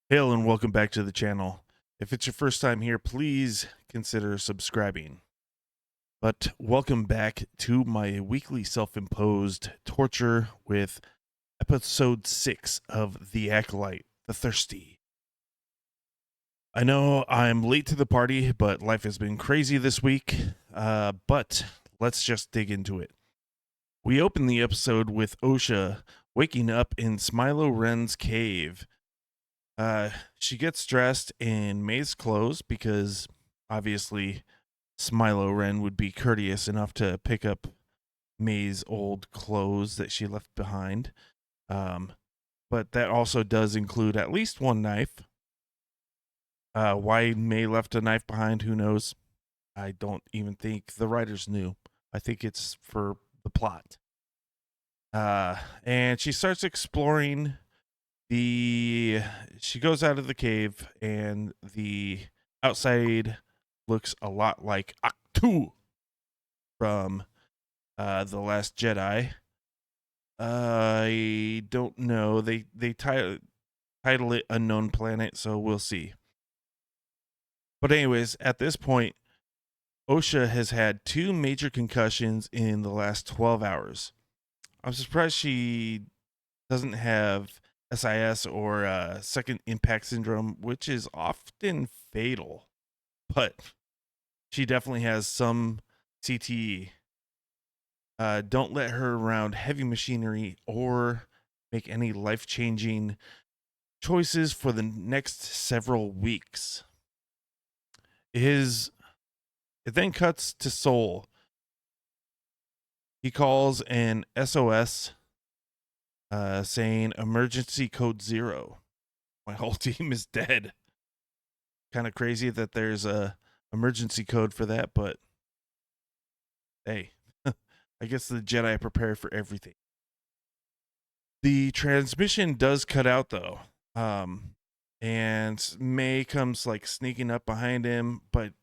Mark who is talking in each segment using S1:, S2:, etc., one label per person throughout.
S1: Hail and welcome back to the channel. If it's your first time here, please consider subscribing. But welcome back to my weekly self-imposed torture with episode 6 of The Acolyte, The Thirsty. I know I'm late to the party, but life has been crazy this week. But let's just dig into it. We open the episode with Osha waking up in Smilo Ren's cave. She gets dressed in May's clothes because obviously Smilo Ren would be courteous enough to pick up May's old clothes that she left behind. Um, but that also does include at least one knife. Why May left a knife behind, who knows? I don't even think the writers knew. I think it's for the plot. And she starts exploring the she goes out of the cave and the outside looks a lot like Aktu from the Last Jedi. I don't know. They title it Unknown Planet, so we'll see. But anyways, at this point, Osha has had 2 major concussions in the last 12 hours. I'm surprised she doesn't have SIS or second impact syndrome, which is often fatal, but she definitely has some CTE. Don't let her around heavy machinery or make any life changing choices for the next several weeks. It then cuts to Soul. He calls an SOS saying emergency code 0. My whole team is dead. Kind of crazy that there's a emergency code for that, but hey, I guess the Jedi prepare for everything. The transmission does cut out though. And May comes like sneaking up behind him, but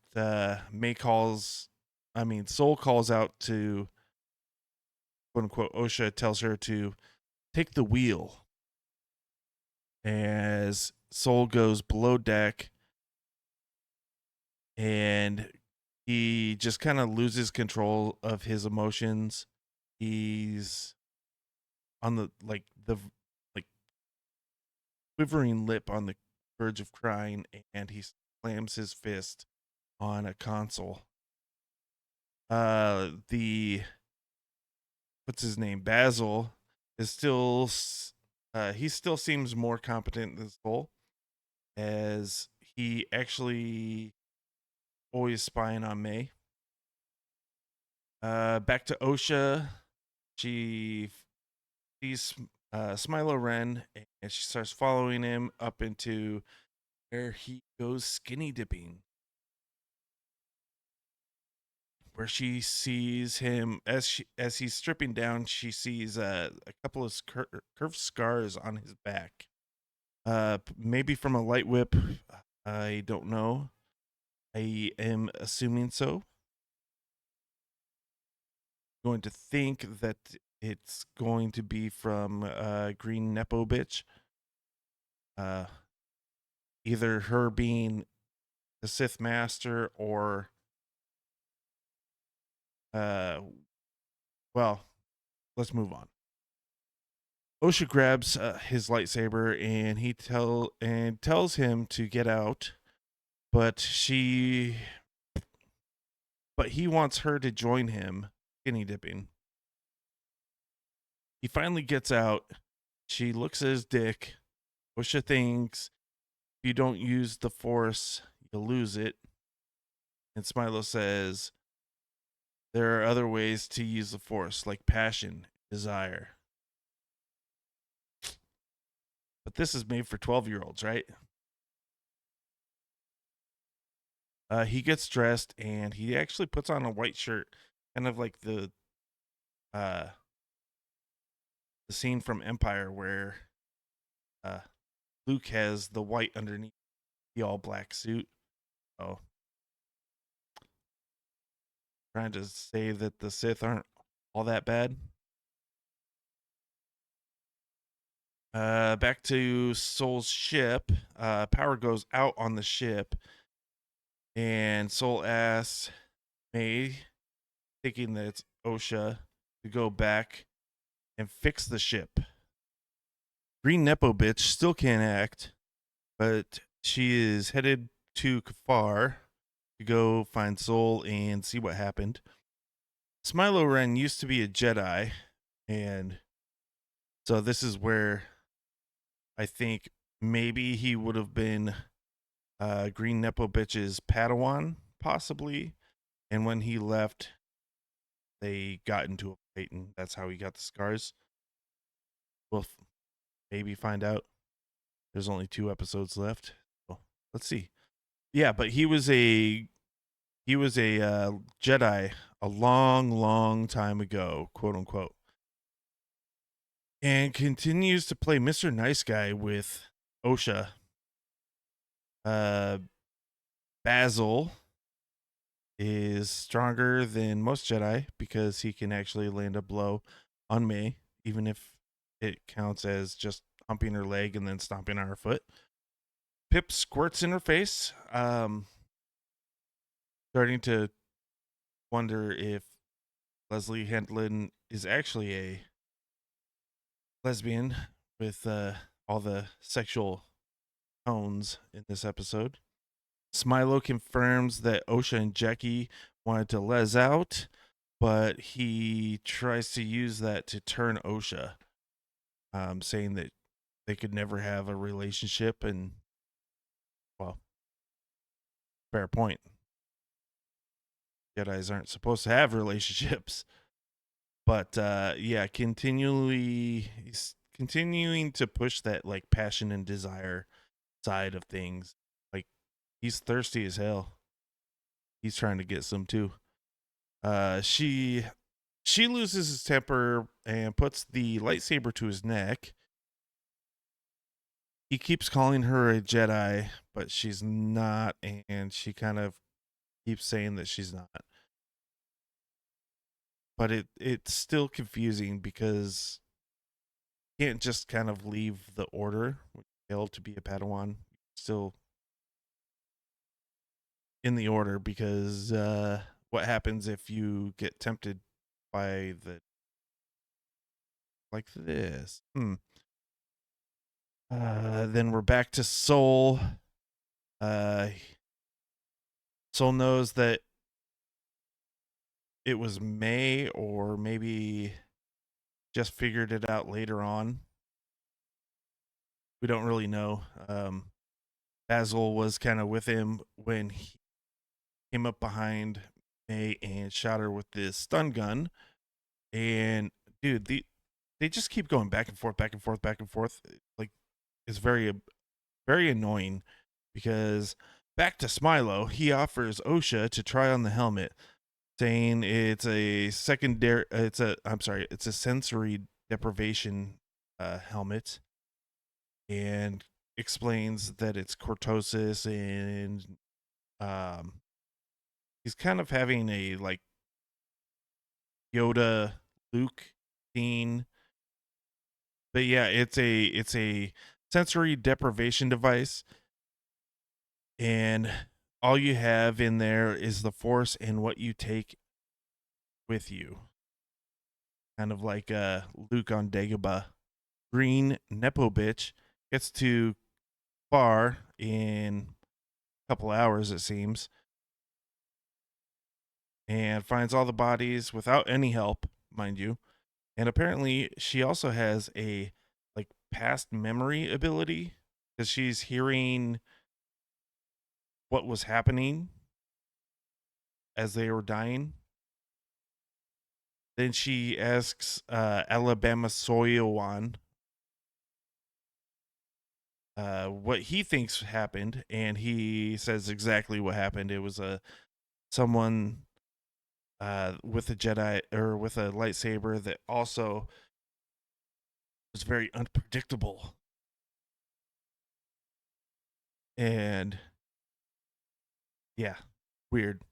S1: Soul calls out to quote unquote Osha, tells her to take the wheel as Soul goes below deck and he just kind of loses control of his emotions. He's on the like quivering lip on the verge of crying, and he slams his fist on a console. The what's his name? Basil is still he still seems more competent than Soul, as he actually always spying on May. Back to Osha. She sees Smilo Ren and she starts following him up into where he goes skinny dipping, where she sees him as he's stripping down. She sees a couple of curved scars on his back, maybe from a light whip. I don't know. I am assuming so. Going to think that it's going to be from Green Nepo bitch. Uh, Either her being the Sith Master or uh, well, let's move on. Osha grabs his lightsaber and tells him to get out, but he wants her to join him skinny dipping. He finally gets out. She looks at his dick. Osha thinks if you don't use the Force, you'll lose it. And Smilo says there are other ways to use the Force, like passion, desire. But this is made for 12-year-olds, right? He gets dressed and he actually puts on a white shirt, kind of like uh, the scene from Empire where uh, Luke has the white underneath the all black suit. Oh, trying to say that the Sith aren't all that bad. Back to Soul's ship. Power goes out on the ship, and Soul asks May, thinking that it's Osha, to go back and fix the ship. Green Nepo bitch still can't act, but she is headed to Kafar to go find Soul and see what happened. Smilo Ren used to be a Jedi, and so this is where I think maybe he would have been Green Nepo bitch's Padawan, possibly. And when he left, they got into a fight, and that's how he got the scars. We'll maybe find out. There's only 2 episodes left. So let's see. Yeah, but he was a Jedi a long, long time ago, quote unquote, and continues to play Mr. Nice Guy with Osha. Uh, Basil is stronger than most Jedi because he can actually land a blow on May, even if it counts as just humping her leg and then stomping on her foot. Pip squirts in her face, starting to wonder if Leslie Hendlin is actually a lesbian with all the sexual tones in this episode. Smilo confirms that Osha and Jackie wanted to les out, but he tries to use that to turn Osha, saying that they could never have a relationship. And, well, fair point. Jedis aren't supposed to have relationships. But yeah, he's continuing to push that like passion and desire side of things. Like he's thirsty as hell. He's trying to get some too. She loses his temper and puts the lightsaber to his neck. He keeps calling her a Jedi, but she's not, and she kind of keeps saying that she's not. But it's still confusing because you can't just kind of leave the order when you fail to be a Padawan. Still in the order because what happens if you get tempted by the like this? Then we're back to Soul. Uh, Soul knows that it was May, or maybe just figured it out later on. We don't really know. Basil was kind of with him when he came up behind May and shot her with this stun gun. And dude, they just keep going back and forth, back and forth, back and forth. Like it's very, very annoying because back to Smilo, he offers Osha to try on the helmet, saying it's a sensory deprivation helmet, and explains that it's cortosis, and um he's kind of having a like Yoda Luke scene. But yeah, it's a sensory deprivation device, and all you have in there is the Force and what you take with you. Kind of like Luke on Dagobah. Green Nepo bitch gets to Far in a couple hours, it seems, and finds all the bodies without any help, mind you. And apparently, she also has a like past memory ability because she's hearing what was happening as they were dying. Then she asks Alabama Soyowan what he thinks happened, and he says exactly what happened. It was someone with a Jedi or with a lightsaber that also was very unpredictable. And yeah, weird.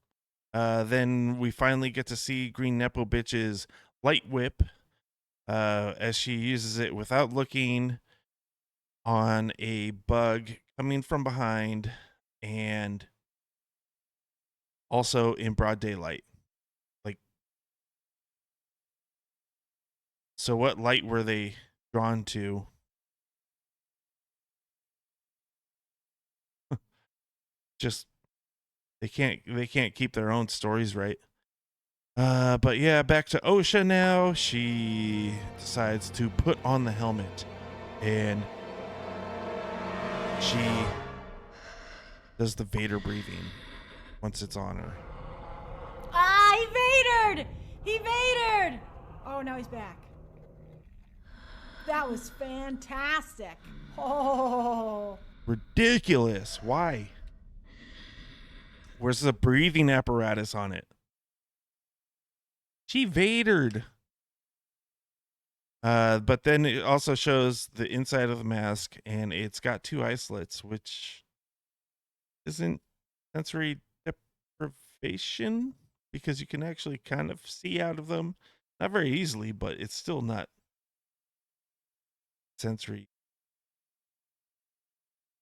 S1: Then we finally get to see Green Nepo Bitch's light whip as she uses it without looking. on a bug coming from behind and also in broad daylight. Like, so what light were they drawn to? Just they can't keep their own stories right. But yeah, back to OSHA now. She decides to put on the helmet and she does the Vader breathing once it's on her.
S2: Ah, he Vadered! He Vadered! Oh, now he's back. That was fantastic. Oh.
S1: Ridiculous. Why? Where's the breathing apparatus on it? She Vadered. But then it also shows the inside of the mask, and it's got 2 eye slits, which isn't sensory deprivation because you can actually kind of see out of them. Not very easily, but it's still not sensory.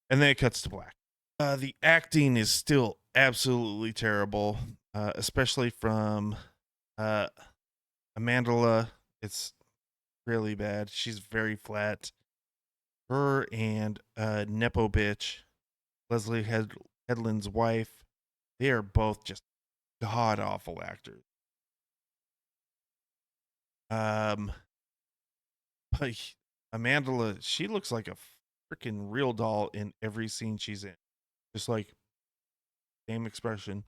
S1: And then it cuts to black. The acting is still absolutely terrible, especially from Amandla. It's really bad. She's very flat. Her and Nepo bitch, Leslie Headland's wife, they are both just god awful actors. But Amandla, she looks like a freaking real doll in every scene she's in. Just like same expression.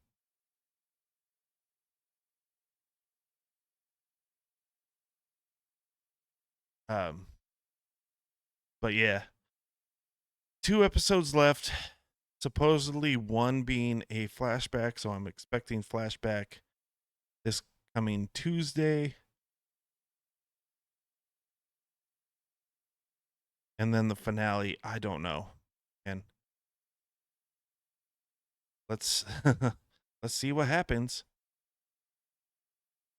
S1: Um, but yeah, 2 episodes left. Supposedly one being a flashback, so I'm expecting flashback this coming Tuesday. And then the finale, I don't know. And let's let's see what happens.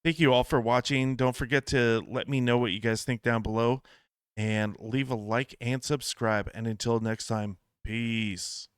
S1: Thank you all for watching. Don't forget to let me know what you guys think down below and leave a like and subscribe. And until next time, peace.